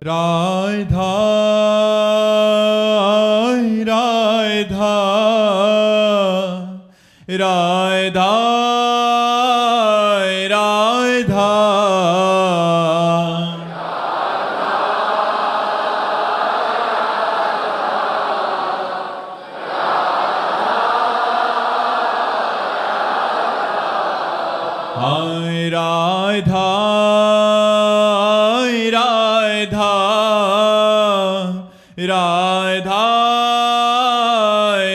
राधा राधा राधा राधा हाय राधा राधा राधा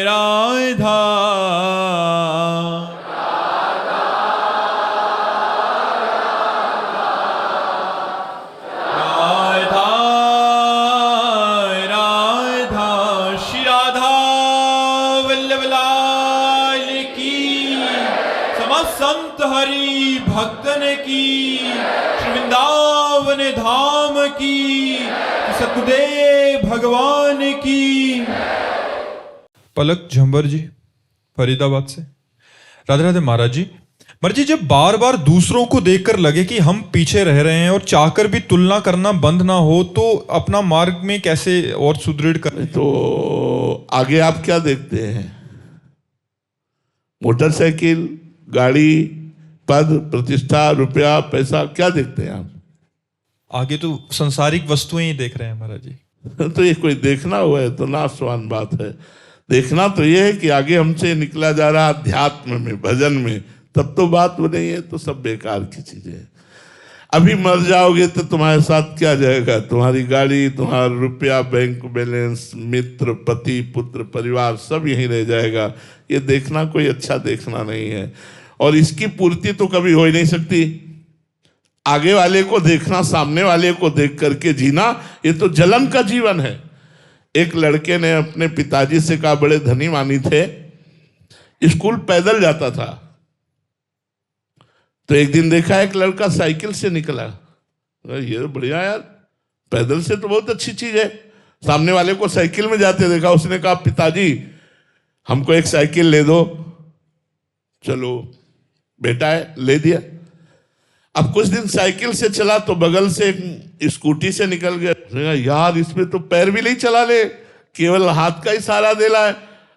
राधा राधा राधा श्री राधा वल्लभ लाल की समस्त संत हरि भक्तन की श्री वृंदावन धाम की सतगुरुदेव भगवान की। पलक झंबर जी फरीदाबाद से। राधे राधे महाराज जी। महाराज जी, जब बार बार दूसरों को देखकर लगे कि हम पीछे रह रहे हैं और चाहकर भी तुलना करना बंद ना हो तो अपना मार्ग में कैसे और सुदृढ़ करें? तो आगे आप क्या देखते हैं? मोटरसाइकिल, गाड़ी, पद, प्रतिष्ठा, रुपया, पैसा, क्या देखते हैं आप? आगे तो सांसारिक वस्तुएं ही देख रहे हैं महाराज जी। तो ये कोई देखना हुआ है तो नाशवान बात है। देखना तो ये है कि आगे हमसे निकला जा रहा अध्यात्म में, भजन में, तब तो बात वो नहीं है। तो सब बेकार की चीजें हैं। अभी मर जाओगे तो तुम्हारे साथ क्या जाएगा? तुम्हारी गाड़ी, तुम्हारा रुपया, बैंक बैलेंस, मित्र, पति, पुत्र, परिवार सब यहीं रह जाएगा। ये देखना कोई अच्छा देखना नहीं है और इसकी पूर्ति तो कभी हो ही नहीं सकती। आगे वाले को देखना, सामने वाले को देख करके जीना, ये तो जलन का जीवन है। एक लड़के ने अपने पिताजी से कहा, बड़े धनी मानी थे, स्कूल पैदल जाता था। तो एक दिन देखा एक लड़का साइकिल से निकला। ये तो बढ़िया यार, पैदल से तो बहुत अच्छी चीज है। सामने वाले को साइकिल में जाते देखा। उसने कहा, पिताजी हमको एक साइकिल ले दो। चलो बेटा है, ले दिया। अब कुछ दिन साइकिल से चला तो बगल से एक स्कूटी से निकल गया। यार इसमें तो पैर भी नहीं चला ले, केवल हाथ का ही सहारा दे रहा है।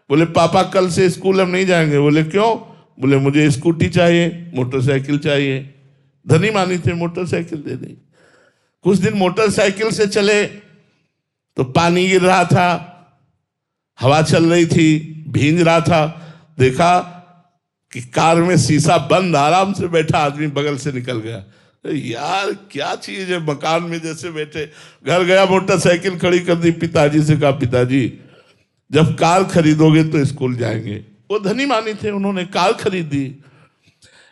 बोले पापा कल से स्कूल हम नहीं जाएंगे। बोले क्यों? बोले मुझे स्कूटी चाहिए, मोटरसाइकिल चाहिए। धनी मानी थे, मोटरसाइकिल दे दी। कुछ दिन मोटरसाइकिल से चले तो पानी गिर रहा था, हवा चल रही थी, भींज रहा था। देखा कि कार में शीशा बंद, आराम से बैठा आदमी बगल से निकल गया। यार क्या चीज है, मकान में जैसे बैठे। घर गया, मोटरसाइकिल खड़ी कर दी। पिताजी से कहा, पिताजी जब कार खरीदोगे तो स्कूल जाएंगे। वो धनी मानी थे, उन्होंने कार खरीद दी।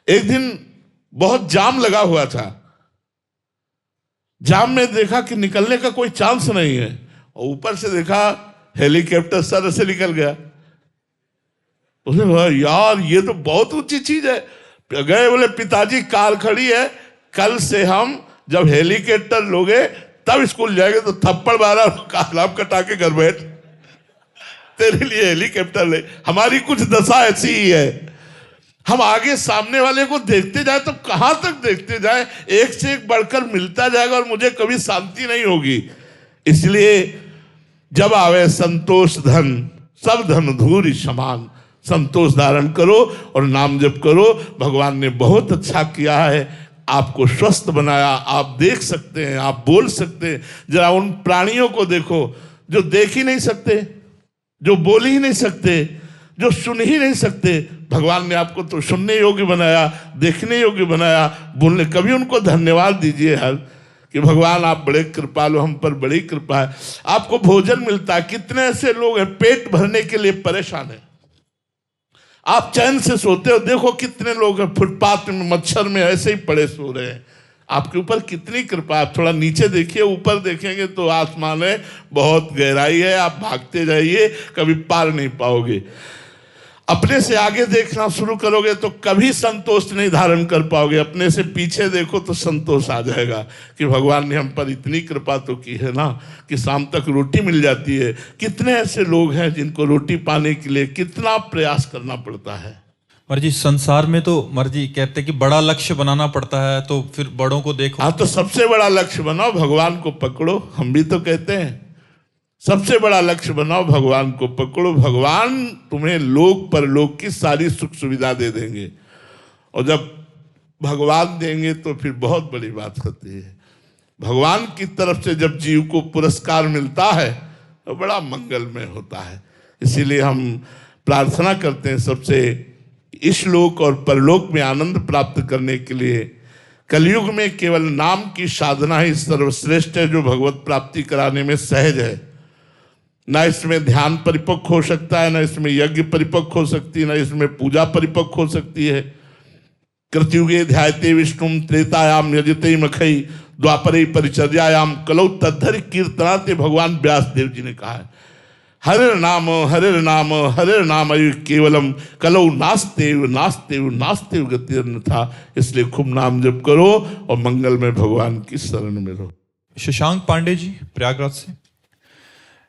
एक दिन बहुत जाम लगा हुआ था। जाम में देखा कि निकलने का कोई चांस नहीं है और ऊपर से देखा हेलीकॉप्टर सर से निकल गया। उसने कहा, यार ये तो बहुत ऊंची चीज है। गए, बोले पिताजी कार खड़ी है, कल से हम जब हेलीकॉप्टर लोगे तब स्कूल जाएंगे। तो थप्पड़ मारा, कालाम कटा के घर बैठ, तेरे लिए हेलीकॉप्टर ले। हमारी कुछ दशा ऐसी ही है। हम आगे सामने वाले को देखते जाए तो कहां तक देखते जाए, एक से एक बढ़कर मिलता जाएगा और मुझे कभी शांति नहीं होगी। इसलिए जब आवे संतोष धन, सब धन धूरि समान। संतोष धारण करो और नाम जप करो। भगवान ने बहुत अच्छा किया है, आपको स्वस्थ बनाया। आप देख सकते हैं, आप बोल सकते हैं। जरा उन प्राणियों को देखो जो देख ही नहीं सकते, जो बोल ही नहीं सकते, जो सुन ही नहीं सकते। भगवान ने आपको तो सुनने योग्य बनाया, देखने योग्य बनाया, बोलने। कभी उनको धन्यवाद दीजिए हर कि भगवान आप बड़े कृपालु, हम पर बड़ी कृपा है। आपको भोजन मिलता है। कितने ऐसे लोग हैं पेट भरने के लिए परेशान है, आप चैन से सोते हो। देखो कितने लोग हैं फुटपाथ में, मच्छर में ऐसे ही पड़े सो रहे हैं। आपके ऊपर कितनी कृपा। आप थोड़ा नीचे देखिए, ऊपर देखेंगे तो आसमान है, बहुत गहराई है। आप भागते जाइए, कभी पार नहीं पाओगे। अपने से आगे देखना शुरू करोगे तो कभी संतोष नहीं धारण कर पाओगे। अपने से पीछे देखो तो संतोष आ जाएगा कि भगवान ने हम पर इतनी कृपा तो की है ना कि शाम तक रोटी मिल जाती है। कितने ऐसे लोग हैं जिनको रोटी पाने के लिए कितना प्रयास करना पड़ता है। मर्जी संसार में तो मर्जी कहते हैं कि बड़ा लक्ष्य बनाना पड़ता है, तो फिर बड़ों को देखो। हाँ, तो सबसे बड़ा लक्ष्य बनाओ, भगवान को पकड़ो। हम भी तो कहते हैं सबसे बड़ा लक्ष्य बनाओ, भगवान को पकड़ो। भगवान तुम्हें लोक परलोक की सारी सुख सुविधा दे देंगे, और जब भगवान देंगे तो फिर बहुत बड़ी बात होती है। भगवान की तरफ से जब जीव को पुरस्कार मिलता है तो बड़ा मंगलमय होता है। इसीलिए हम प्रार्थना करते हैं सबसे, इस लोक और परलोक में आनंद प्राप्त करने के लिए कलयुग में केवल नाम की साधना ही सर्वश्रेष्ठ है, जो भगवत प्राप्ति कराने में सहज है। ना इसमें ध्यान परिपक्व हो सकता है, ना इसमें यज्ञ परिपक्व हो सकती है, ना इसमें पूजा परिपक्व हो सकती है। कृतयुगे ध्यायते विष्णुम, त्रेतायाम यजते मखई, द्वापरे परिचर्यायाम कलौ तद्धरि कीर्तनाते, भगवान व्यासदेव जी ने कहा है। हरे नाम हरे नाम केवलम कलौ नास्तेव नास्तेव नास्तेव गति अन्यथा। इसलिए खूब नाम जप करो और मंगल में भगवान की शरण में रहो। शशांक पांडे जी प्रयागराज से।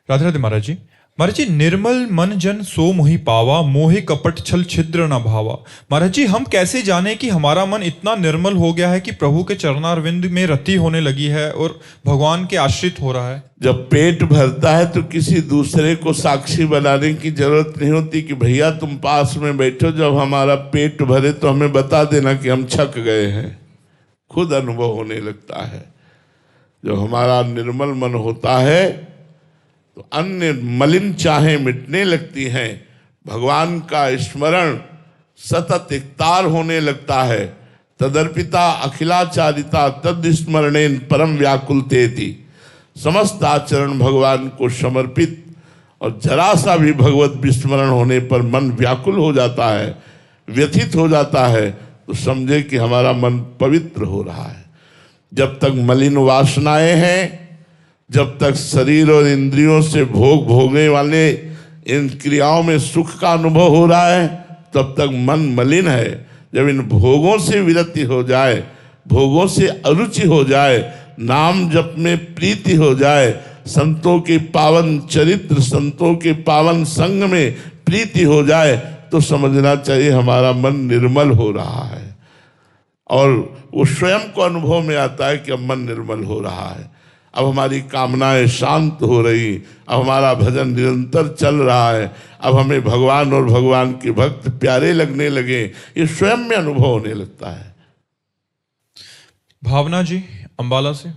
राधे राधे महाराज जी। महाराज जी, निर्मल मन जन सो मोहि पावा, मोहि कपट छल छिद्र न भावा। महाराज जी, हम कैसे जाने कि हमारा मन इतना निर्मल हो गया है कि प्रभु के चरणारविंद में रति होने लगी है और भगवान के आश्रित हो रहा है? जब पेट भरता है तो किसी दूसरे को साक्षी बनाने की जरूरत नहीं होती कि भैया तुम पास में बैठो, जब हमारा पेट भरे तो हमें बता देना कि हम छक गए हैं। खुद अनुभव होने लगता है। जब हमारा निर्मल मन होता है तो अन्य मलिन चाहें मिटने लगती हैं, भगवान का स्मरण सतत इकतार होने लगता है। तदर्पिता अखिलाचारिता तद स्मरणेन परम व्याकुलतेति। समस्त आचरण भगवान को समर्पित, और जरा सा भी भगवत विस्मरण होने पर मन व्याकुल हो जाता है, व्यथित हो जाता है, तो समझे कि हमारा मन पवित्र हो रहा है। जब तक मलिन वासनाएं हैं, जब तक शरीर और इंद्रियों से भोग भोगने वाले इन क्रियाओं में सुख का अनुभव हो रहा है, तब तक मन मलिन है। जब इन भोगों से विरति हो जाए, भोगों से अरुचि हो जाए, नाम जप में प्रीति हो जाए, संतों के पावन चरित्र, संतों के पावन संग में प्रीति हो जाए, तो समझना चाहिए हमारा मन निर्मल हो रहा है। और वो स्वयं को अनुभव में आता है कि अब मन निर्मल हो रहा है, अब हमारी कामनाएं शांत हो रही, अब हमारा भजन निरंतर चल रहा है, अब हमें भगवान और भगवान के भक्त प्यारे लगने लगे। ये स्वयं में अनुभव होने लगता है। भावना जी अंबाला से।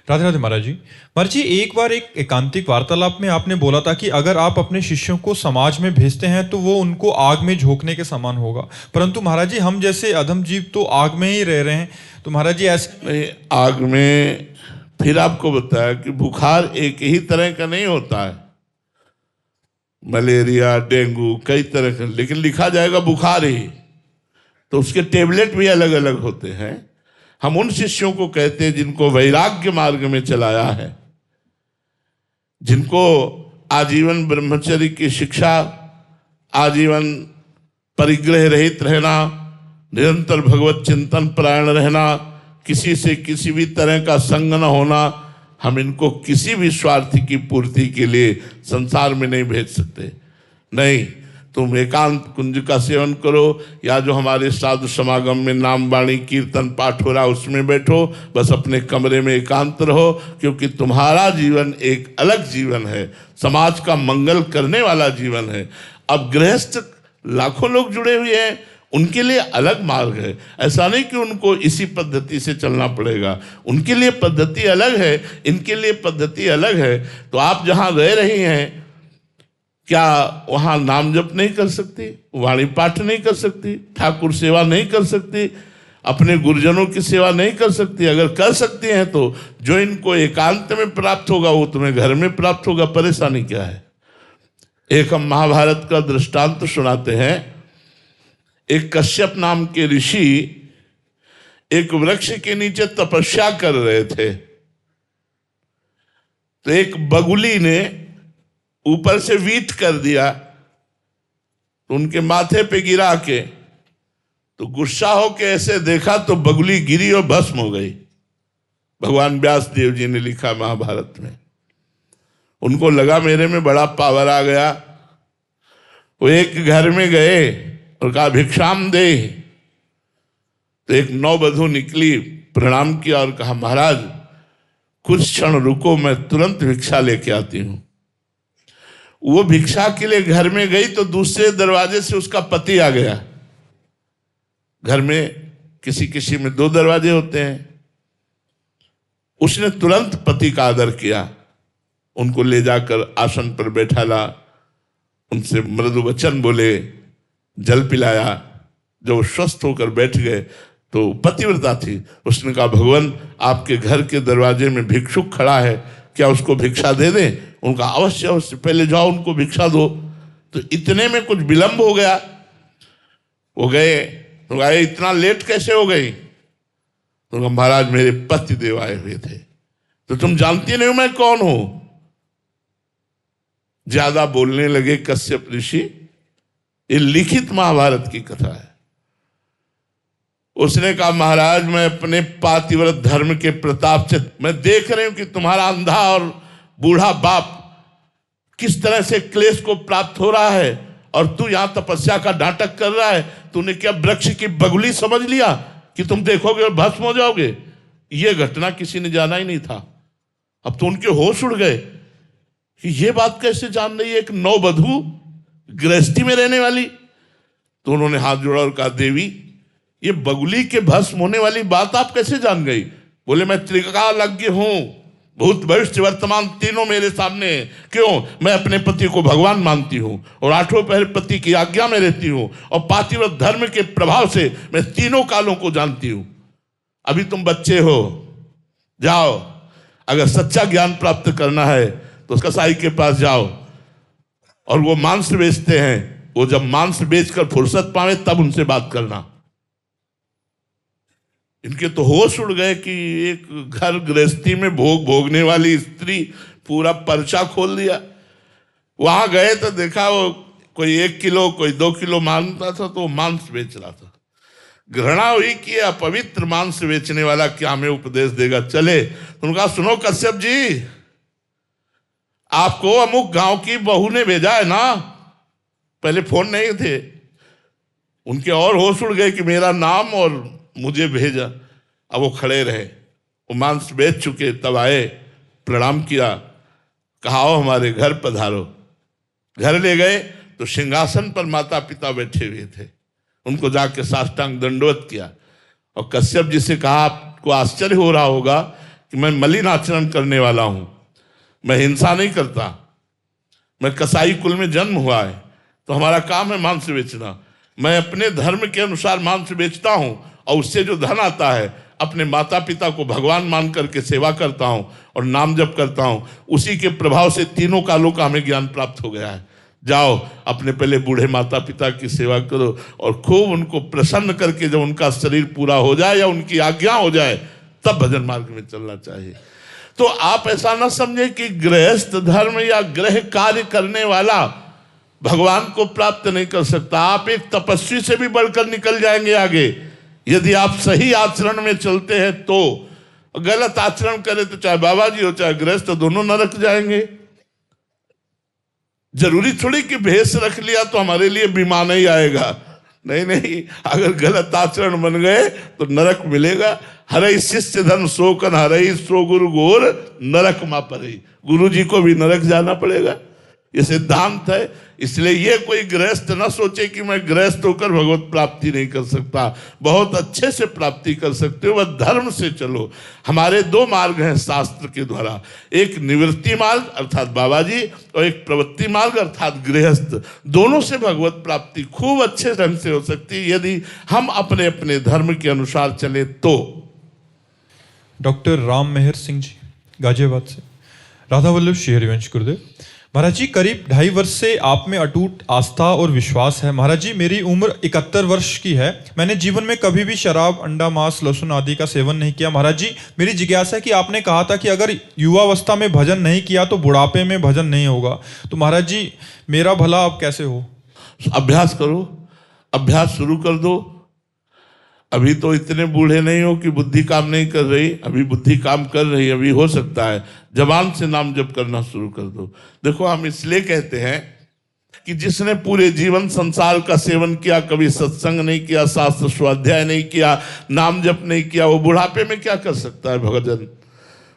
राधे राधे महाराज जी। महाराज जी, एक बार एक एकांतिक वार्तालाप में आपने बोला था कि अगर आप अपने शिष्यों को समाज में भेजते हैं तो वो उनको आग में झोंकने के समान होगा, परंतु महाराज जी हम जैसे अधम जीव तो आग में ही रह रहे हैं, तो महाराज जी ऐसे नहीं, आग में फिर आपको बताया कि बुखार एक ही तरह का नहीं होता है, मलेरिया डेंगू कई तरह का, लेकिन लिखा जाएगा बुखार ही, तो उसके टेबलेट भी अलग अलग होते हैं। हम उन शिष्यों को कहते हैं जिनको वैराग्य मार्ग में चलाया है, जिनको आजीवन ब्रह्मचर्य की शिक्षा, आजीवन परिग्रह रहित रहना, निरंतर भगवत चिंतन परायण रहना, किसी से किसी भी तरह का संग न होना, हम इनको किसी भी स्वार्थ की पूर्ति के लिए संसार में नहीं भेज सकते। नहीं, तुम एकांत कुंज का सेवन करो, या जो हमारे साधु समागम में नाम वाणी कीर्तन पाठ हो रहा उसमें बैठो, बस अपने कमरे में एकांत रहो, क्योंकि तुम्हारा जीवन एक अलग जीवन है, समाज का मंगल करने वाला जीवन है। अब गृहस्थ लाखों लोग जुड़े हुए हैं, उनके लिए अलग मार्ग है। ऐसा नहीं कि उनको इसी पद्धति से चलना पड़ेगा, उनके लिए पद्धति अलग है, इनके लिए पद्धति अलग है। तो आप जहाँ रह रही हैं, क्या वहाँ नाम जप नहीं कर सकती, वाणी पाठ नहीं कर सकती, ठाकुर सेवा नहीं कर सकती, अपने गुरुजनों की सेवा नहीं कर सकती? अगर कर सकती हैं तो जो इनको एकांत में प्राप्त होगा वो तुम्हें घर में प्राप्त होगा, परेशानी क्या है? एक हम महाभारत का दृष्टांत सुनाते हैं। एक कश्यप नाम के ऋषि एक वृक्ष के नीचे तपस्या कर रहे थे, तो एक बगुली ने ऊपर से वीट कर दिया, तो उनके माथे पे गिरा के, तो गुस्सा होके ऐसे देखा तो बगुली गिरी और भस्म हो गई। भगवान व्यास देव जी ने लिखा महाभारत में। उनको लगा मेरे में बड़ा पावर आ गया। वो एक घर में गए, और कहा भिक्षाम दे। तो एक नौवधू निकली, प्रणाम किया और कहा महाराज कुछ क्षण रुको, मैं तुरंत भिक्षा लेके आती हूं। वो भिक्षा के लिए घर में गई तो दूसरे दरवाजे से उसका पति आ गया। घर में किसी किसी में 2 दरवाजे होते हैं। उसने तुरंत पति का आदर किया, उनको ले जाकर आसन पर बैठाला, उनसे मृदु वचन बोले, जल पिलाया। जब वो स्वस्थ होकर बैठ गए तो पतिव्रता थी, उसने कहा भगवान आपके घर के दरवाजे में भिक्षुक खड़ा है, क्या उसको भिक्षा दे दें? उनका अवश्य अवश्य, पहले जाओ उनको भिक्षा दो। तो इतने में कुछ विलंब हो गया। वो गए तो गए, इतना लेट कैसे हो गई? तो महाराज मेरे पति देव आए हुए थे। तो तुम जानती नहीं मैं कौन हूं? ज्यादा बोलने लगे कश्यप ऋषि। ये लिखित महाभारत की कथा है। उसने कहा महाराज मैं अपने पातिव्रत धर्म के प्रताप से मैं देख रही हूं कि तुम्हारा अंधा और बूढ़ा बाप किस तरह से क्लेश को प्राप्त हो रहा है और तू यहां तपस्या का नाटक कर रहा है। तूने क्या वृक्ष की बगुली समझ लिया कि तुम देखोगे और भस्म हो जाओगे? यह घटना किसी ने जाना ही नहीं था। अब तो उनके होश उड़ गए कि यह बात कैसे जान रही है एक नौवधू गृहस्थी में रहने वाली। तो उन्होंने हाथ जोड़ा और कहा देवी ये बगुली के भस्म होने वाली बात आप कैसे जान गई? बोले मैं त्रिकालज्ञ हूं, भूत भविष्य वर्तमान तीनों मेरे सामने। क्यों? मैं अपने पति को भगवान मानती हूं और 8वें पहर पति की आज्ञा में रहती हूं और पातिव्रत धर्म के प्रभाव से मैं तीनों कालों को जानती हूं। अभी तुम बच्चे हो, जाओ अगर सच्चा ज्ञान प्राप्त करना है तो कसाई के पास जाओ और वो मांस बेचते हैं, वो जब मांस बेचकर फुर्सत पावे तब उनसे बात करना। इनके तो होश उड़ गए कि एक घर गृहस्थी में भोग भोगने वाली स्त्री पूरा पर्चा खोल दिया। वहां गए तो देखा वो कोई 1 किलो कोई 2 किलो मांगता था तो मांस बेच रहा था। घृणा हुई कि अपवित्र मांस बेचने वाला क्या हमें उपदेश देगा। चले उनका सुनो कश्यप जी, आपको अमुक गांव की बहू ने भेजा है ना। पहले फोन नहीं थे, उनके और होश उड़ गए कि मेरा नाम और मुझे भेजा। अब वो खड़े रहे, वो मांस बेच चुके, तब आए, प्रणाम किया, कहा आओ हमारे घर पधारो। घर ले गए तो सिंहासन पर माता पिता बैठे हुए थे, उनको जाके साष्टांग दंडवत किया और कश्यप जी से कहा आपको आश्चर्य हो रहा होगा कि मैं मलिन आचरण करने वाला हूं, मैं हिंसा नहीं करता, मैं कसाई कुल में जन्म हुआ है तो हमारा काम है मांस बेचना। मैं अपने धर्म के अनुसार मांस बेचता हूं और उससे जो धन आता है अपने माता पिता को भगवान मान करके सेवा करता हूं और नाम जप करता हूं। उसी के प्रभाव से तीनों कालों का हमें ज्ञान प्राप्त हो गया है। जाओ अपने पहले बूढ़े माता पिता की सेवा करो और खूब उनको प्रसन्न करके जब उनका शरीर पूरा हो जाए या उनकी आज्ञा हो जाए तब भजन मार्ग में चलना चाहिए। तो आप ऐसा ना समझे कि गृहस्थ धर्म या गृह कार्य करने वाला भगवान को प्राप्त नहीं कर सकता। आप एक तपस्वी से भी बढ़कर निकल जाएंगे आगे यदि आप सही आचरण में चलते हैं। तो गलत आचरण करें तो चाहे बाबा जी हो चाहे गृहस्थ दोनों नरक जाएंगे। जरूरी थोड़ी कि भेष रख लिया तो हमारे लिए बीमा नहीं आएगा। नहीं नहीं, अगर गलत आचरण बन गए तो नरक मिलेगा। हरई शिष्य धन शोकन हरई सो गुरु गोर नरक मा परई। गुरु जी को भी नरक जाना पड़ेगा, ये सिद्धांत है। इसलिए ये कोई गृहस्थ न सोचे कि मैं गृहस्थ होकर भगवत प्राप्ति नहीं कर सकता। बहुत अच्छे से प्राप्ति कर सकते हो, वह धर्म से चलो। हमारे 2 मार्ग हैं शास्त्र के द्वारा, एक निवृत्ति मार्ग अर्थात बाबा जी और एक प्रवृत्ति मार्ग अर्थात गृहस्थ। दोनों से भगवत प्राप्ति खूब अच्छे ढंग से हो सकती है यदि हम अपने अपने धर्म के अनुसार चले तो। डॉक्टर राम मेहर सिंह जी गाजियाबाद से। राधा वल्लभ श्री हरिवंश गुरुदेव महाराज जी, करीब 2.5 वर्ष से आप में अटूट आस्था और विश्वास है। महाराज जी, मेरी उम्र 71 वर्ष की है। मैंने जीवन में कभी भी शराब, अंडा, मांस, लहसुन आदि का सेवन नहीं किया। महाराज जी, मेरी जिज्ञासा है कि आपने कहा था कि अगर युवावस्था में भजन नहीं किया तो बुढ़ापे में भजन नहीं होगा। तो महाराज जी, मेरा भला अब कैसे हो? अभ्यास करो, अभ्यास शुरू कर दो। अभी तो इतने बूढ़े नहीं हो कि बुद्धि काम नहीं कर रही, अभी बुद्धि काम कर रही, अभी हो सकता है जबान से नाम जप करना शुरू कर दो। देखो हम इसलिए कहते हैं कि जिसने पूरे जीवन संसार का सेवन किया, कभी सत्संग नहीं किया, शास्त्र स्वाध्याय नहीं किया, नाम जप नहीं किया, वो बुढ़ापे में क्या कर सकता है भगजन?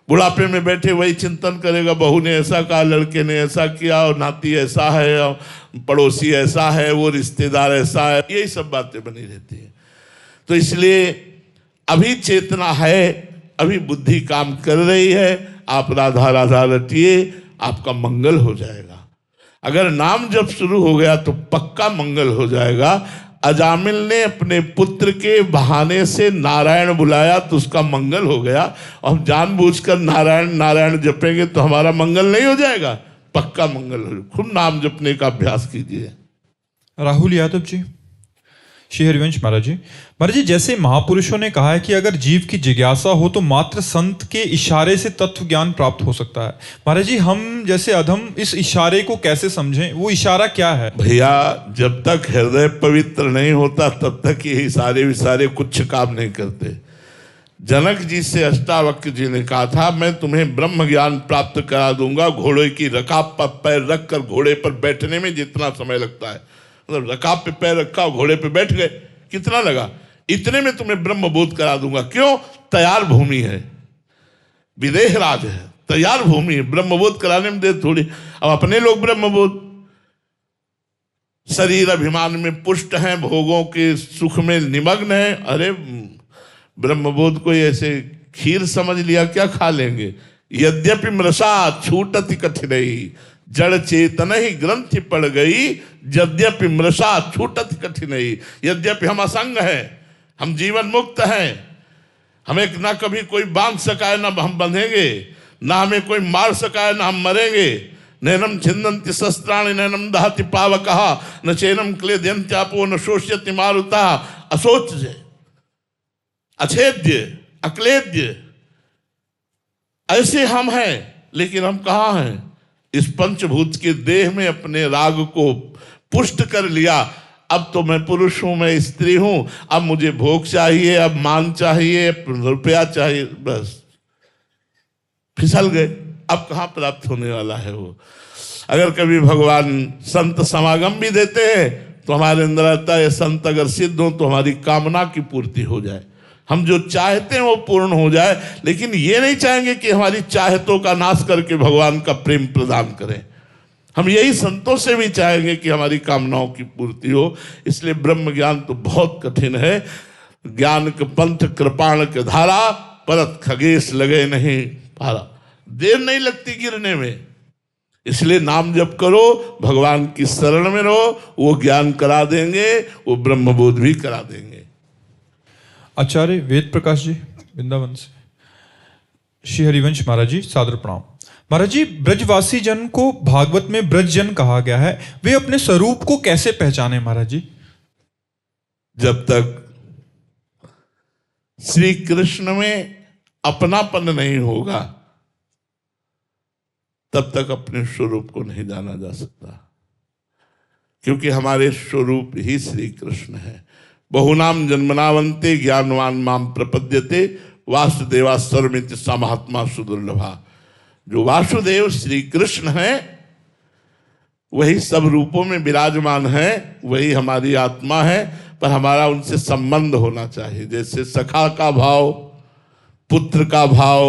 बुढ़ापे में बैठे वही चिंतन करेगा, बहू ने ऐसा कहा, लड़के ने ऐसा किया, और नाती ऐसा है, और पड़ोसी ऐसा है, वो रिश्तेदार ऐसा है, यही सब बातें बनी रहती है। तो इसलिए अभी चेतना है, अभी बुद्धि काम कर रही है, आप राधा राधा रटिए, आपका मंगल हो जाएगा। अगर नाम जब शुरू हो गया तो पक्का मंगल हो जाएगा। अजामिल ने अपने पुत्र के बहाने से नारायण बुलाया तो उसका मंगल हो गया, और हम जानबूझकर नारायण नारायण जपेंगे तो हमारा मंगल नहीं हो जाएगा, पक्का मंगल हो जाएगा। खूब नाम जपने का अभ्यास कीजिए। राहुल यादव जी, श्री हरिवंश महाराज जी, जैसे महापुरुषों ने कहा है कि अगर जीव की जिज्ञासा हो तो मात्र संत के इशारे से तत्व ज्ञान प्राप्त हो सकता है। महाराज जी, हम जैसे अधम इस इशारे को कैसे समझें? वो इशारा क्या है? भैया, जब तक हृदय पवित्र नहीं होता तब तक ये इशारे विसारे कुछ काम नहीं करते। जनक जी से अष्टावक्र जी ने कहा था, मैं तुम्हें ब्रह्म ज्ञान प्राप्त करा दूंगा, घोड़े की रकाब पर पैर रखकर घोड़े पर बैठने में जितना समय लगता है, मतलब रकाब पे पैर रखा, घोड़े पे बैठ गए, कितना लगा, इतने में तुम्हें ब्रह्म बोध करा दूंगा। क्यों? तैयार भूमि है, विदेह राज है, तैयार भूमि है, ब्रह्म बोध कराने में देर थोड़ी। अब अपने लोग ब्रह्म बोध शरीर अभिमान में पुष्ट हैं, भोगों के सुख में निमग्न हैं। अरे ब्रह्मबोध को ऐसे खीर समझ लिया, क्या खा लेंगे? यद्यपि मृषा छूटति कठिनई, जड़ चेतन ही ग्रंथि पड़ गई, यद्यपि मृषा छूटति कठिनई। यद्यपि हम असंग हैं, हम जीवन मुक्त हैं, हमें ना कभी कोई बांध सका है, ना हम बंधेंगे, ना हमें कोई मार सका है, ना हम मरेंगे। नैनम छिन्दन्ति शस्त्राणि नैनम दहति पावकः, न चैनम क्लेदयन्त्यापो न शोष्यति मारुतः। अशोच्य, अछेद्य, अक्लेद्य, ऐसे हम हैं। लेकिन हम कहाँ हैं? इस पंचभूत के देह में अपने राग को पुष्ट कर लिया। अब तो मैं पुरुष हूं, मैं स्त्री हूं, अब मुझे भोग चाहिए, अब मान चाहिए, रुपया चाहिए, बस फिसल गए। अब कहाँ प्राप्त होने वाला है वो? अगर कभी भगवान संत समागम भी देते हैं तो हमारे अंदर आता है, संत अगर सिद्ध हो तो हमारी कामना की पूर्ति हो जाए, हम जो चाहते हैं वो पूर्ण हो जाए। लेकिन ये नहीं चाहेंगे कि हमारी चाहतों का नाश करके भगवान का प्रेम प्रदान करें। हम यही संतों से भी चाहेंगे कि हमारी कामनाओं की पूर्ति हो। इसलिए ब्रह्म ज्ञान तो बहुत कठिन है। ज्ञान के पंथ कृपाण के धारा, परत खगेश लगे नहीं पारा। देर नहीं लगती गिरने में, इसलिए नाम जप करो, भगवान की शरण में रहो, वो ज्ञान करा देंगे, वो ब्रह्मबोध भी करा देंगे। आचार्य वेद प्रकाश जी वृंदावन से, श्री हरिवंश महाराज जी सादर प्रणाम। महाराज जी, ब्रजवासी जन को भागवत में ब्रज जन कहा गया है, वे अपने स्वरूप को कैसे पहचाने महाराज जी? जब तक श्री कृष्ण में अपनापन नहीं होगा तब तक अपने स्वरूप को नहीं जाना जा सकता, क्योंकि हमारे स्वरूप ही श्री कृष्ण है। बहुनाम जन्मनावंते ज्ञानवान माम प्रपद्यते, वासुदेवा सर्वमिति सा महात्मा सुदुर्लभा। जो वासुदेव श्री कृष्ण है वही सब रूपों में विराजमान है, वही हमारी आत्मा है, पर हमारा उनसे संबंध होना चाहिए। जैसे सखा का भाव, पुत्र का भाव,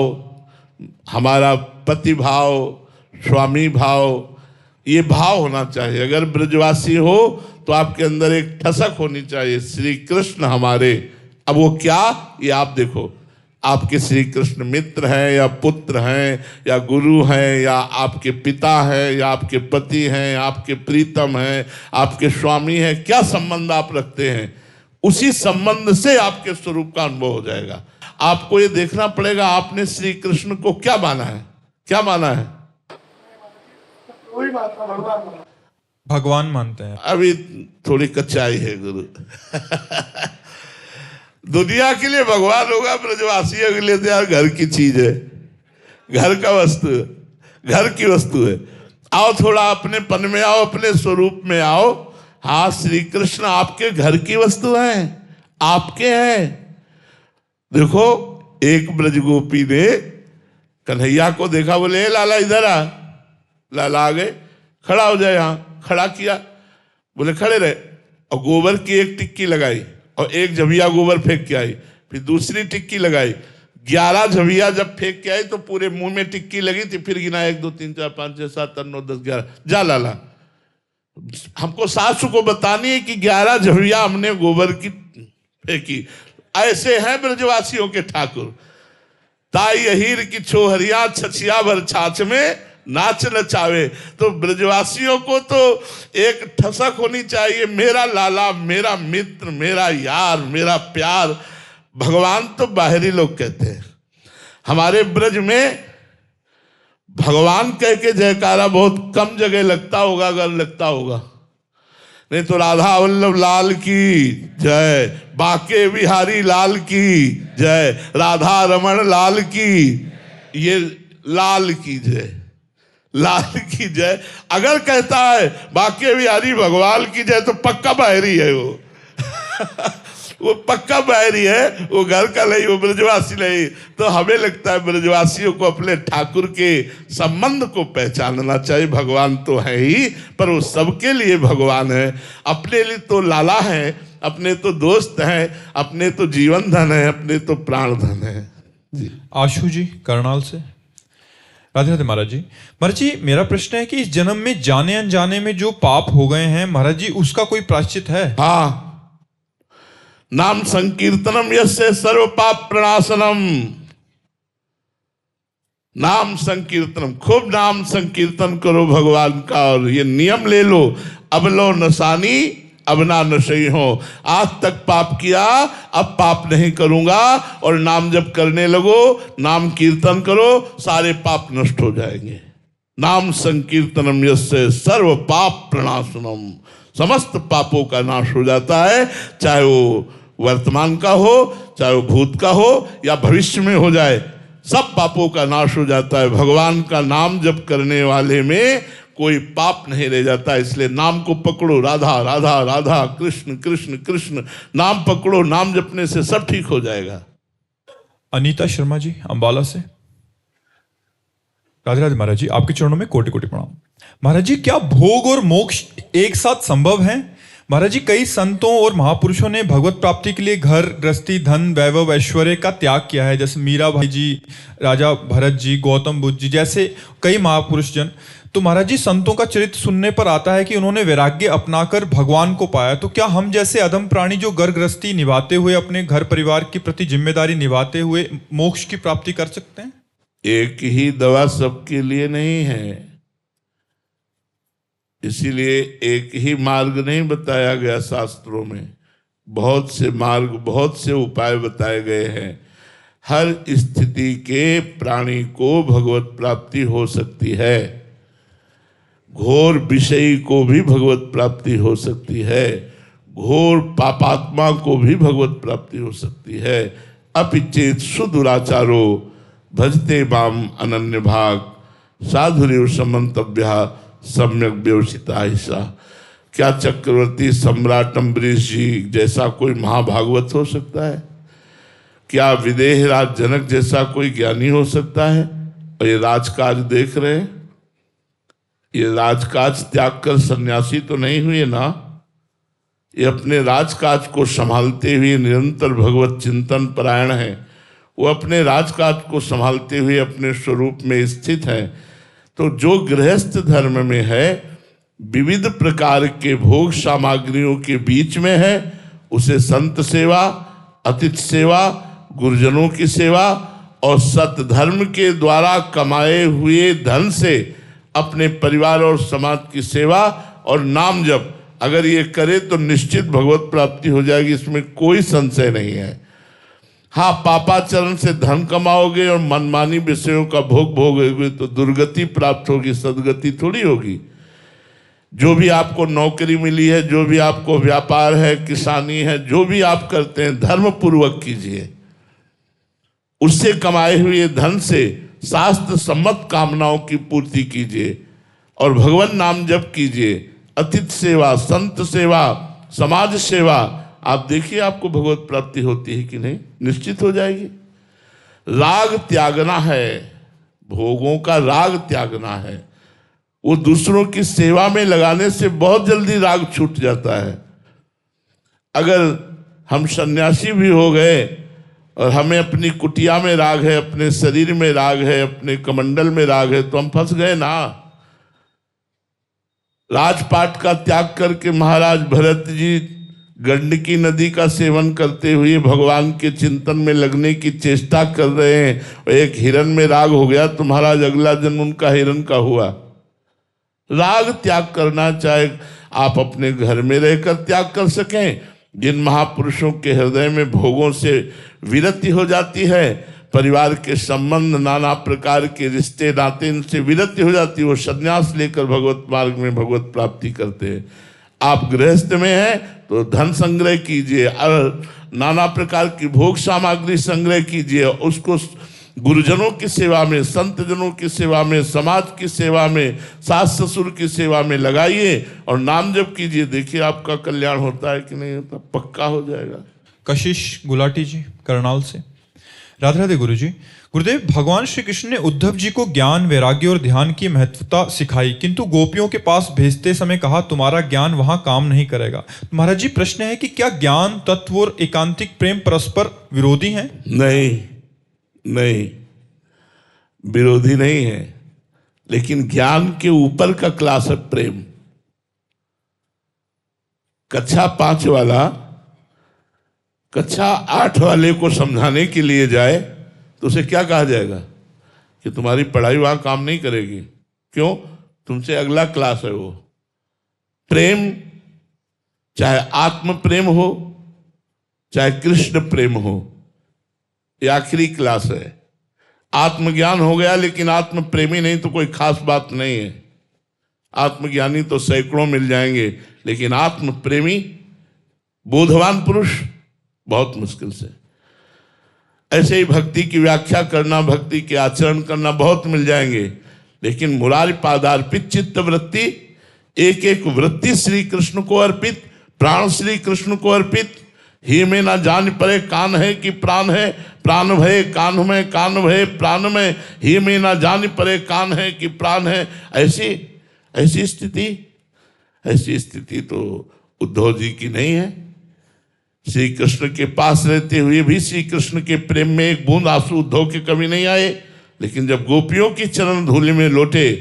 हमारा पति भाव, स्वामी भाव, ये भाव होना चाहिए। अगर ब्रजवासी हो तो आपके अंदर एक ठसक होनी चाहिए, श्री कृष्ण हमारे। अब वो क्या, ये आप देखो, आपके श्री कृष्ण मित्र हैं या पुत्र हैं या गुरु हैं या आपके पिता हैं या आपके पति हैं, आपके प्रीतम हैं, आपके स्वामी हैं, क्या संबंध आप रखते हैं, उसी संबंध से आपके स्वरूप का अनुभव हो जाएगा। आपको ये देखना पड़ेगा आपने श्री कृष्ण को क्या माना है, क्या माना है? भगवान मानते हैं। अभी थोड़ी कच्चाई है गुरु। दुनिया के लिए भगवान होगा, ब्रजवासियों के लिए तो यार घर की चीज है, घर का वस्तु है, घर की वस्तु है। आओ थोड़ा अपने पन में आओ, अपने स्वरूप में आओ। हाँ, श्री कृष्ण आपके घर की वस्तु है, आपके हैं। देखो, एक ब्रजगोपी ने कन्हैया को देखा, बोले लाला इधर आ। लाला आ गए, खड़ा हो जाए, यहाँ खड़ा किया, बोले खड़े रहे, और गोबर की एक टिक्की लगाई और एक झबिया गोबर फेंक के आई, फिर दूसरी टिक्की लगाई, 11 झबिया जब फेंक के आई तो पूरे मुंह में टिक्की लगी थी। फिर गिना 1 2 3 4 5 6 7 8 9 10 11, जा लाला। हमको सासू को बतानी है कि 11 झबिया हमने गोबर की फेंकी। ऐसे हैं ब्रजवासियों के ठाकुर। ताई अहीर की छोहरिया छछिया भर छाछ में नाच नचावे। तो ब्रजवासियों को तो एक ठसक होनी चाहिए, मेरा लाला, मेरा मित्र, मेरा यार, मेरा प्यार। भगवान तो बाहरी लोग कहते हैं, हमारे ब्रज में भगवान कह के जयकारा बहुत कम जगह लगता होगा, अगर लगता होगा। नहीं तो राधा वल्लभ लाल की जय, बाके बिहारी लाल की जय, राधा रमण लाल की, ये लाल की जय, लाल की जय। अगर कहता है बाके बिहारी भगवान की जय तो पक्का बाहरी है वो वो पक्का बाहरी है, वो घर का नहीं, वो ब्रजवासी नहीं। तो हमें लगता है ब्रजवासियों को अपने ठाकुर के संबंध को पहचानना चाहिए। भगवान तो है ही, पर वो सबके लिए भगवान है। अपने लिए तो लाला है, अपने तो दोस्त हैं, अपने तो जीवन धन है, अपने तो प्राण धन है जी। आशु जी करनाल से, राधे राधे महाराज जी। महाराज जी मेरा प्रश्न है कि इस जन्म में जाने अनजाने में जो पाप हो गए हैं महाराज जी, उसका कोई प्रायश्चित है? हाँ, नाम संकीर्तनम यस्य सर्व पाप प्रणाशनम। नाम संकीर्तनम, खूब नाम संकीर्तन करो भगवान का, और ये नियम ले लो, अब लो नसानी अब ना नशई हो। आज तक पाप किया, अब पाप नहीं करूंगा, और नाम जप करने लगो, नाम कीर्तन करो, सारे पाप नष्ट हो जाएंगे। नाम संकीर्तनम यस्य सर्व पाप प्रणाशनम, समस्त पापों का नाश हो जाता है, चाहे वो वर्तमान का हो, चाहे वो भूत का हो, या भविष्य में हो जाए, सब पापों का नाश हो जाता है। भगवान का नाम जप करने वाले में कोई पाप नहीं रह जाता। इसलिए नाम को पकड़ो, राधा राधा राधा, कृष्ण कृष्ण कृष्ण, नाम पकड़ो, नाम जपने से सब ठीक हो जाएगा। अनीता शर्मा जी अंबाला से, राधे राधे महाराज जी, आपके चरणों में कोटि कोटि प्रणाम। महाराज जी क्या भोग और मोक्ष एक साथ संभव है? महाराज जी कई संतों और महापुरुषों ने भगवत प्राप्ति के लिए घर गृहस्थी धन वैभव ऐश्वर्य का त्याग किया है, जैसे मीरा भाई जी, राजा भरत जी, गौतम बुद्ध जी जैसे कई महापुरुष जन। तो महाराज जी संतों का चरित्र सुनने पर आता है कि उन्होंने वैराग्य अपनाकर भगवान को पाया। तो क्या हम जैसे अधम प्राणी जो घर गृहस्थी निभाते हुए, अपने घर परिवार के प्रति जिम्मेदारी निभाते हुए मोक्ष की प्राप्ति कर सकते हैं? एक ही दवा सबके लिए नहीं है, इसीलिए एक ही मार्ग नहीं बताया गया शास्त्रों में, बहुत से मार्ग, बहुत से उपाय बताए गए हैं। हर स्थिति के प्राणी को भगवत प्राप्ति हो सकती है, घोर विषयी को भी भगवत प्राप्ति हो सकती है, घोर पापात्मा को भी भगवत प्राप्ति हो सकती है। अपिचेत सुदुराचारो भजते माम अनन्य भाग, साधुरेव समन्तव्या सम्यक व्यवसिता हिस्सा। क्या चक्रवर्ती सम्राट अम्बरीश जी जैसा कोई महाभागवत हो सकता है? क्या विदेह राज जनक जैसा कोई ज्ञानी हो सकता है? और ये राजकाज देख रहे हैं, ये राजकाज त्याग कर सन्यासी तो नहीं हुए ना, ये अपने राजकाज को संभालते हुए निरंतर भगवत चिंतन परायण है। वो अपने राजकाज को संभालते हुए अपने स्वरूप में स्थित है। तो जो गृहस्थ धर्म में है, विविध प्रकार के भोग सामग्रियों के बीच में है, उसे संत सेवा, अतिथि सेवा, गुरुजनों की सेवा और सतधर्म के द्वारा कमाए हुए धन से अपने परिवार और समाज की सेवा और नाम जप अगर ये करे तो निश्चित भगवत प्राप्ति हो जाएगी, इसमें कोई संशय नहीं है। हाँ, पापाचरण से धन कमाओगे और मनमानी विषयों का भोग भोगोगे तो दुर्गति प्राप्त होगी, सदगति थोड़ी होगी। जो भी आपको नौकरी मिली है, जो भी आपको व्यापार है, किसानी है, जो भी आप करते हैं धर्म पूर्वक कीजिए। उससे कमाए हुए धन से शास्त्र सम्मत कामनाओं की पूर्ति कीजिए और भगवान नाम जप कीजिए। अतिथि सेवा, संत सेवा, समाज सेवा, आप देखिए आपको भगवत प्राप्ति होती है कि नहीं, निश्चित हो जाएगी। राग त्यागना है, भोगों का राग त्यागना है, वो दूसरों की सेवा में लगाने से बहुत जल्दी राग छूट जाता है। अगर हम सन्यासी भी हो गए और हमें अपनी कुटिया में राग है, अपने शरीर में राग है, अपने कमंडल में राग है, तो हम फंस गए ना। राजपाट का त्याग करके महाराज भरत जी गंडकी नदी का सेवन करते हुए भगवान के चिंतन में लगने की चेष्टा कर रहे हैं, और एक हिरण में राग हो गया तो महाराज अगला जन्म उनका हिरण का हुआ। राग त्याग करना, चाहे आप अपने घर में रहकर त्याग कर सकें, जिन महापुरुषों के हृदय में भोगों से विरति हो जाती है, परिवार के संबंध, नाना प्रकार के रिश्ते नाते, इनसे विरति हो जाती है, वो संन्यास लेकर भगवत मार्ग में भगवत प्राप्ति करते हैं। आप गृहस्थ में हैं तो धन संग्रह कीजिए और नाना प्रकार की भोग सामग्री संग्रह कीजिए, उसको गुरुजनों की सेवा में, संत जनों की सेवा में, समाज की सेवा में, सास ससुर की सेवा में लगाइए और नाम जप कीजिए। देखिए आपका कल्याण होता है कि नहीं होता, पक्का हो जाएगा। कशिश गुलाटी जी करनाल से, राधे राधे गुरु जी। गुरुदेव, भगवान श्री कृष्ण ने उद्धव जी को ज्ञान, वैराग्य और ध्यान की महत्वता सिखाई, किंतु गोपियों के पास भेजते समय कहा तुम्हारा ज्ञान वहां काम नहीं करेगा। महाराज जी, प्रश्न है कि क्या ज्ञान, तत्व और एकांतिक प्रेम परस्पर विरोधी हैं? नहीं, नहीं, विरोधी नहीं है, लेकिन ज्ञान के ऊपर का क्लास है प्रेम। कक्षा 5 वाला कक्षा 8 वाले को समझाने के लिए जाए तो उसे क्या कहा जाएगा कि तुम्हारी पढ़ाई वहां काम नहीं करेगी। क्यों? तुमसे अगला क्लास है वो। प्रेम, चाहे आत्म प्रेम हो, चाहे कृष्ण प्रेम हो, ये आखिरी क्लास है। आत्मज्ञान हो गया लेकिन आत्म प्रेमी नहीं तो कोई खास बात नहीं है। आत्मज्ञानी तो सैकड़ों मिल जाएंगे, लेकिन आत्म प्रेमी बोधवान पुरुष बहुत मुश्किल से। ऐसे ही भक्ति की व्याख्या करना, भक्ति के आचरण करना बहुत मिल जाएंगे, लेकिन मुरारी पादार्पित चित्त वृत्ति, एक एक वृत्ति श्री कृष्ण को अर्पित, प्राण श्री कृष्ण को अर्पित। ही में ना जान परे कान है कि प्राण है, प्राण भय कान में, कान भय प्राण में, ही में ना जान परे कान है कि प्राण है। ऐसी स्थिति तो उद्धव जी की नहीं है। श्री कृष्ण के पास रहते हुए भी श्री कृष्ण के प्रेम में एक बूंद आंसू उद्धव के कभी नहीं आए, लेकिन जब गोपियों की चरण धूलि में लौटे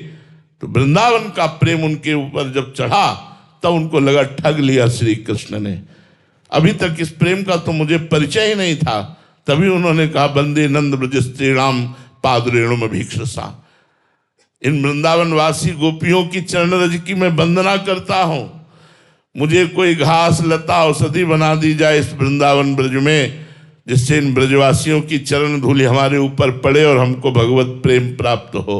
तो वृंदावन का प्रेम उनके ऊपर जब चढ़ा तब उनको लगा ठग लिया श्री कृष्ण ने। अभी तक इस प्रेम का तो मुझे परिचय ही नहीं था, तभी उन्होंने कहा वंदे नंद ब्रज स्त्रीणाम पादरेणुम भीक्षसा। इन वृंदावन वासी गोपियों की चरण रज की मैं वंदना करता हूं। मुझे कोई घास लता औषधि बना दी जाए इस वृंदावन ब्रज में, जिससे इन ब्रजवासियों की चरण धूलि हमारे ऊपर पड़े और हमको भगवत प्रेम प्राप्त हो।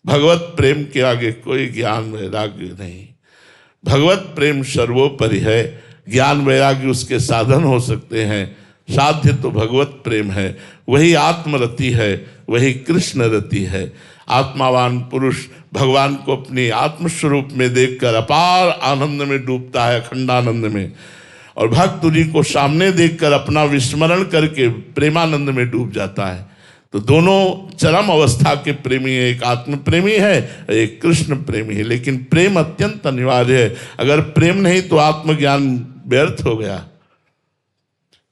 भगवत प्रेम के आगे कोई ज्ञान वैराग्य नहीं। भगवत प्रेम सर्वोपरि है। ज्ञान वैराग्य उसके साधन हो सकते हैं, साध्य तो भगवत प्रेम है। वही आत्मरति है, वही कृष्ण रति है। आत्मावान पुरुष भगवान को अपने आत्मस्वरूप में देखकर अपार आनंद में डूबता है, अखंडानंद में, और भक्त उन्हीं को सामने देखकर अपना विस्मरण करके प्रेमानंद में डूब जाता है। तो दोनों चरम अवस्था के प्रेमी है, एक आत्म प्रेमी है, एक कृष्ण प्रेमी है। लेकिन प्रेम अत्यंत अनिवार्य है। अगर प्रेम नहीं तो आत्मज्ञान व्यर्थ हो गया।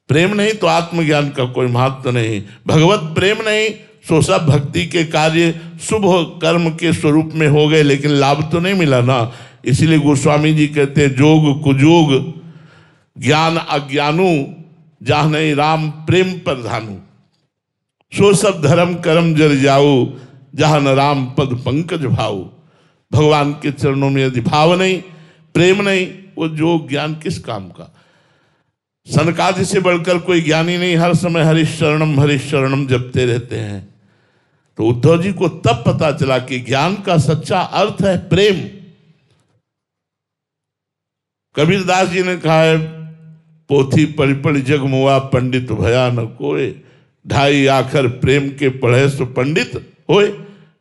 प्रेम नहीं तो आत्मज्ञान का कोई महत्व नहीं। भगवत प्रेम नहीं सो सब भक्ति के कार्य शुभ कर्म के स्वरूप में हो गए, लेकिन लाभ तो नहीं मिला ना। इसीलिए गोस्वामी जी कहते हैं जोग कुजोग ज्ञान अज्ञानू जहाँ नहीं राम प्रेम प्रधानु, सो सब धर्म कर्म जर जाओ जहाँ न राम पद पंकज भाऊ। भगवान के चरणों में यदि भाव नहीं, प्रेम नहीं, वो जो ज्ञान किस काम का। सनकादि से बढ़कर कोई ज्ञानी नहीं, हर समय हरिश शरणम जपते रहते हैं। तो उद्धव जी को तब पता चला कि ज्ञान का सच्चा अर्थ है प्रेम। कबीरदास जी ने कहा है पोथी पढ़ी पढ़ी जग मुआ पंडित भया न कोय, ढाई आखर प्रेम के पढ़े सो पंडित होए।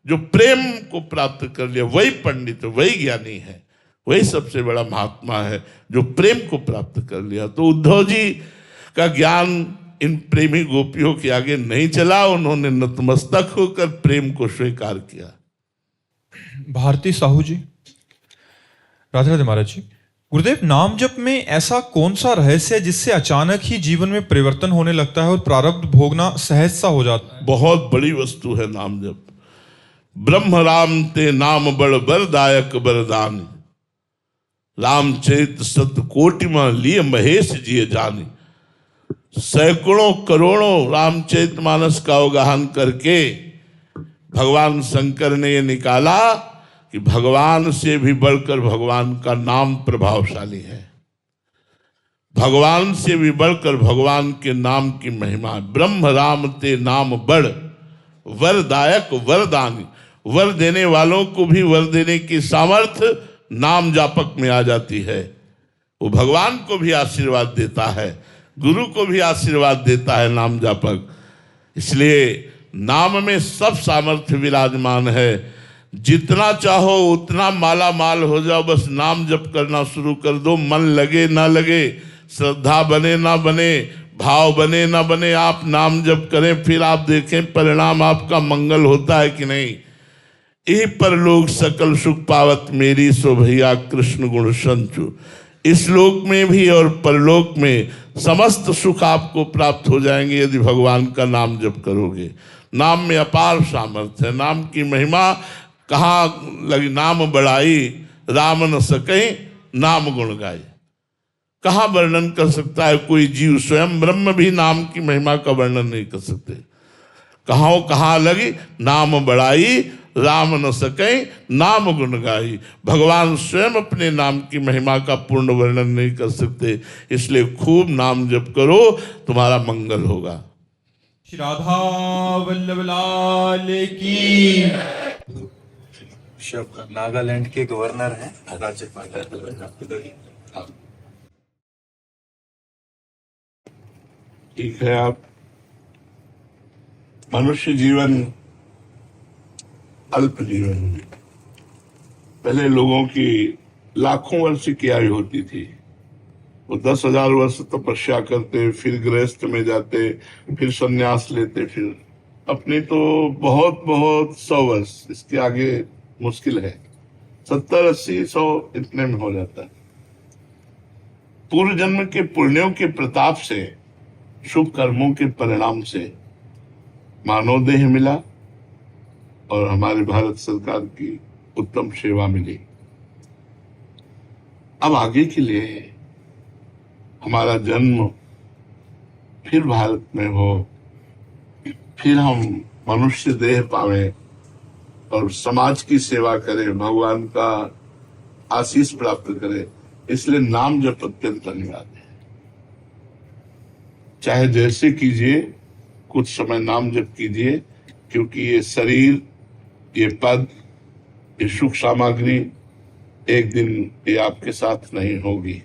जो प्रेम को प्राप्त कर लिया वही पंडित, वही ज्ञानी है, वही सबसे बड़ा महात्मा है जो प्रेम को प्राप्त कर लिया। तो उद्धव जी का ज्ञान इन प्रेमी गोपियों के आगे नहीं चला। उन्होंने नतमस्तक होकर प्रेम को स्वीकार किया। भारती साहू जी, राधे राधे महाराज जी। गुरुदेव, नाम जप में ऐसा कौन सा रहस्य है जिससे अचानक ही जीवन में परिवर्तन होने लगता है और प्रारब्ध भोगना सहज सा हो जाता है? बहुत बड़ी वस्तु है नाम जप। ब्रह्म राम ते नाम बड़ बरदायक वरदान, रामचरित सत कोटि में लिए महेश जिए जानी। सैकड़ों करोड़ों रामचरित मानस का अवगाहन करके भगवान शंकर ने ये निकाला कि भगवान से भी बढ़कर भगवान का नाम प्रभावशाली है, भगवान से भी बढ़कर भगवान के नाम की महिमा। ब्रह्म राम ते नाम बड़ वरदायक वरदानी, वर देने वालों को भी वर देने की सामर्थ्य नाम जापक में आ जाती है। वो भगवान को भी आशीर्वाद देता है, गुरु को भी आशीर्वाद देता है नाम जापक। इसलिए नाम में सब सामर्थ्य विराजमान है। जितना चाहो उतना माला माल हो जाओ, बस नाम जप करना शुरू कर दो। मन लगे ना लगे, श्रद्धा बने ना बने, भाव बने ना बने, आप नाम जप करें, फिर आप देखें परिणाम आपका मंगल होता है कि नहीं। यही पर लोग सकल सुख पावत मेरी, सो भैया कृष्ण गुण संचु। इस लोक में भी और परलोक में समस्त सुख आपको प्राप्त हो जाएंगे यदि भगवान का नाम जप करोगे। नाम में अपार सामर्थ्य है। नाम की महिमा कहाँ लगी? नाम बढ़ाई राम न सके नाम गुण गाई। कहाँ वर्णन कर सकता है कोई जीव? स्वयं ब्रह्म भी नाम की महिमा का वर्णन नहीं कर सकते। कहाँ लगी? नाम बढ़ाई राम न सके नाम गुण गाई। भगवान स्वयं अपने नाम की महिमा का पूर्ण वर्णन नहीं कर सकते। इसलिए खूब नाम जप करो, तुम्हारा मंगल होगा। श्री राधा वल्लभ लाल की। नागालैंड के गवर्नर हैं राज्यपाल। ठीक है, आप मनुष्य जीवन अल्प जीवन है। पहले लोगों की लाखों वर्ष की आयु होती थी। वो 10,000 वर्ष तपस्या करते, फिर गृहस्थ में जाते, फिर संन्यास लेते, फिर अपनी तो बहुत 100 वर्ष, इसके आगे मुश्किल है। 70, 80, 100 इतने में हो जाता है। पूर्व जन्म के पुण्यों के प्रताप से, शुभ कर्मों के परिणाम से मानव देह मिला और हमारे भारत सरकार की उत्तम सेवा मिली। अब आगे के लिए हमारा जन्म फिर भारत में हो, फिर हम मनुष्य देह पावे और समाज की सेवा करें, भगवान का आशीष प्राप्त करें। इसलिए नाम जप अत्यंत अनिवार्य है। चाहे जैसे कीजिए, कुछ समय नाम जप कीजिए, क्योंकि ये शरीर, ये पद, ये सुख सामग्री एक दिन ये आपके साथ नहीं होगी।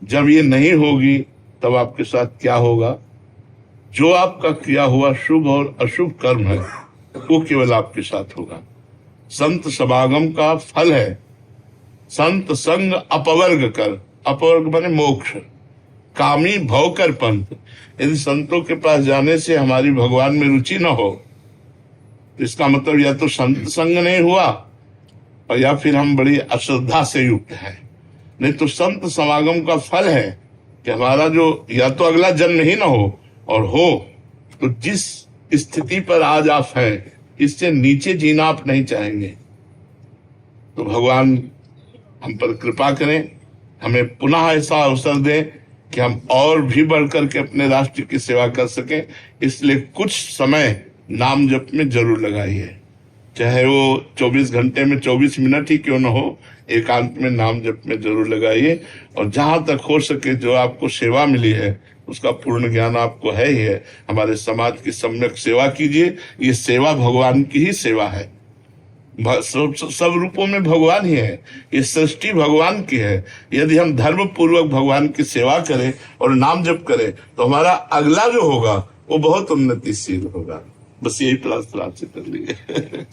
जब ये नहीं होगी तब आपके साथ क्या होगा? जो आपका किया हुआ शुभ और अशुभ कर्म है वो केवल आपके साथ होगा। संत समागम का फल है संत संग अपवर्ग कर। अपवर्ग माने मोक्ष, कामी भव कर पंथ। यदि संतों के पास जाने से हमारी भगवान में रुचि न हो तो इसका मतलब या तो संत संग नहीं हुआ और या फिर हम बड़ी अश्रद्धा से युक्त हैं। नहीं तो संत समागम का फल है कि हमारा जो या तो अगला जन्म ही ना हो, और हो तो जिस स्थिति पर आज आप हैं इससे नीचे जीना आप नहीं चाहेंगे। तो भगवान हम पर कृपा करें, हमें पुनः ऐसा अवसर दें कि हम और भी बढ़कर के अपने राष्ट्र की सेवा कर सकें। इसलिए कुछ समय नाम जप में जरूर लगाइए, चाहे वो 24 घंटे में 24 मिनट ही क्यों न हो, एकांत में नाम जप में जरूर लगाइए। और जहां तक हो सके जो आपको सेवा मिली है उसका पूर्ण ज्ञान आपको है ही है, हमारे समाज की सम्यक सेवा कीजिए। ये सेवा भगवान की ही सेवा है। सब रूपों में भगवान ही है, ये सृष्टि भगवान की है। यदि हम धर्म पूर्वक भगवान की सेवा करें और नाम जप करें तो हमारा अगला जो होगा वो बहुत उन्नतिशील होगा। बस यही प्रार्थना से कर लीजिए।